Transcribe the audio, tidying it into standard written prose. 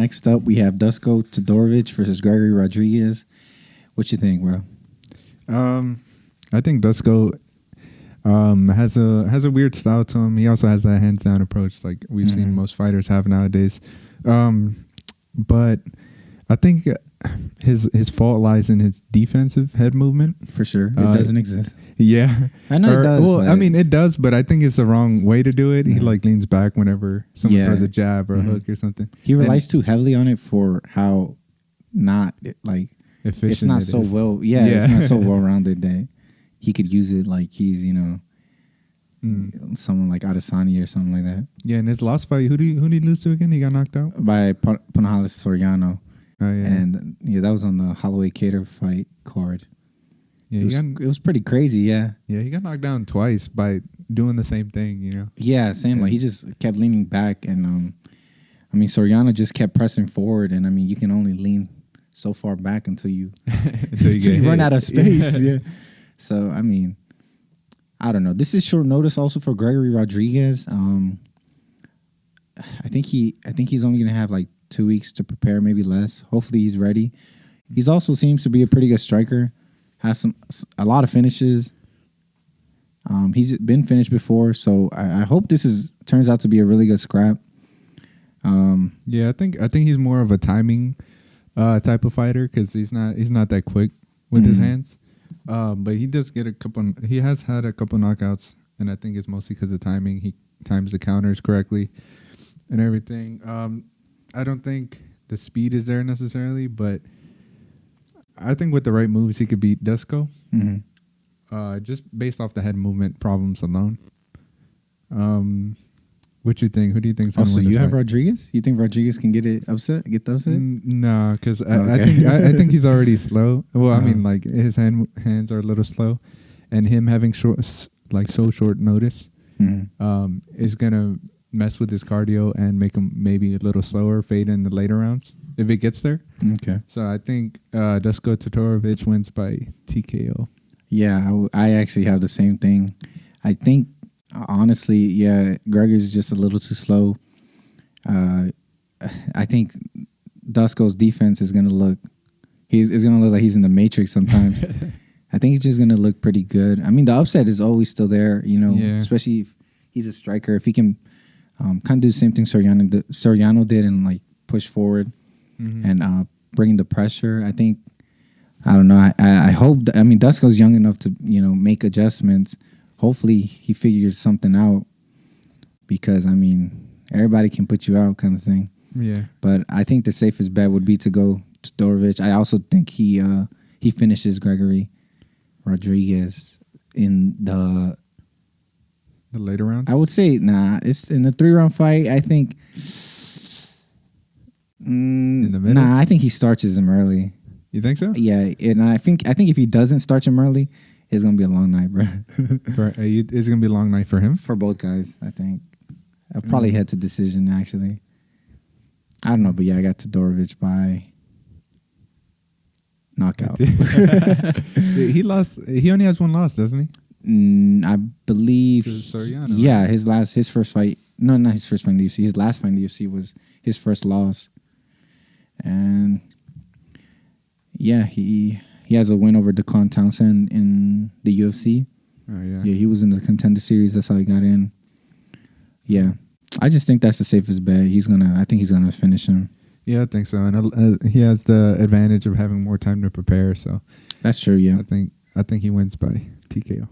next up we have Dusko Todorovich versus Gregory Rodrigues. What you think, bro? I think Dusko has a weird style to him. He also has that hands down approach like we've seen most fighters have nowadays. But I think his fault lies in his defensive head movement. For sure, it doesn't exist. Yeah, I know it does. Well, I mean, it does, but I think it's the wrong way to do it. He like leans back whenever someone throws a jab or a hook or something. He relies too heavily on it for how not like efficient it's not so well. Yeah, it's not so well rounded that he could use it like he's someone like Adesanya or something like that. Yeah, in his last fight, who did he lose to again? He got knocked out by Panahales Soriano. Oh yeah, and that was on the Holloway Cater fight card. Yeah, it was pretty crazy. Yeah, he got knocked down twice by doing the same thing. Yeah, same. Like he just kept leaning back, and I mean Soriano just kept pressing forward, and I mean you can only lean so far back until you run out of space. Yeah. So I mean, I don't know. This is short notice also for Gregory Rodrigues. I think he's only gonna have like 2 weeks to prepare, maybe less. Hopefully he's ready. He's also seems to be a pretty good striker. Has a lot of finishes. He's been finished before, so I hope this turns out to be a really good scrap. Yeah, I think he's more of a timing type of fighter because he's not that quick with his hands. But he does get he has had a couple knockouts, and I think it's mostly because of timing. He times the counters correctly and everything. I don't think the speed is there necessarily, but I think with the right moves, he could beat Dusko. Just based off the head movement problems alone. What you think? Who do you think? Also, you have Rodrigues? You think Rodrigues can get the upset? No, because I think he's already slow. Well, I mean, like his hands are a little slow, and him having so short notice is gonna mess with his cardio and make him maybe a little slower, fade in the later rounds if it gets there. Okay. So I think Dusko Todorovich wins by TKO. Yeah, I actually have the same thing. I think, honestly, yeah, Gregory's just a little too slow. I think Dusko's defense is going to look... It's going to look like he's in the Matrix sometimes. I think he's just going to look pretty good. I mean, the upset is always still there, especially if he's a striker. If he can kind of do the same thing Soriano did and like push forward and bring the pressure. I think, I don't know. I hope. I mean, Dusko's young enough to make adjustments. Hopefully, he figures something out because I mean, everybody can put you out, kind of thing. Yeah. But I think the safest bet would be to go to Todorovich. I also think he finishes Gregory Rodrigues in the later rounds. I would say it's in a 3-round fight. I think. In the middle? Nah, I think he starches him early. You think so? Yeah, and I think if he doesn't starch him early, it's gonna be a long night, bro. It's gonna be a long night for him. For both guys, I think. I'll probably head to decision actually. I don't know, but yeah, I got Todorovich by knockout. He lost. He only has one loss, doesn't he? I believe. Soriano, yeah, right? his first fight. No, not his first fight in the UFC. His last fight in the UFC was his first loss, and yeah, he has a win over Dequan Townsend in the UFC. Oh yeah. Yeah, he was in the Contender Series. That's how he got in. Yeah, I just think that's the safest bet. I think he's gonna finish him. Yeah, I think so. And he has the advantage of having more time to prepare. So that's true. Yeah, I think he wins by TKO.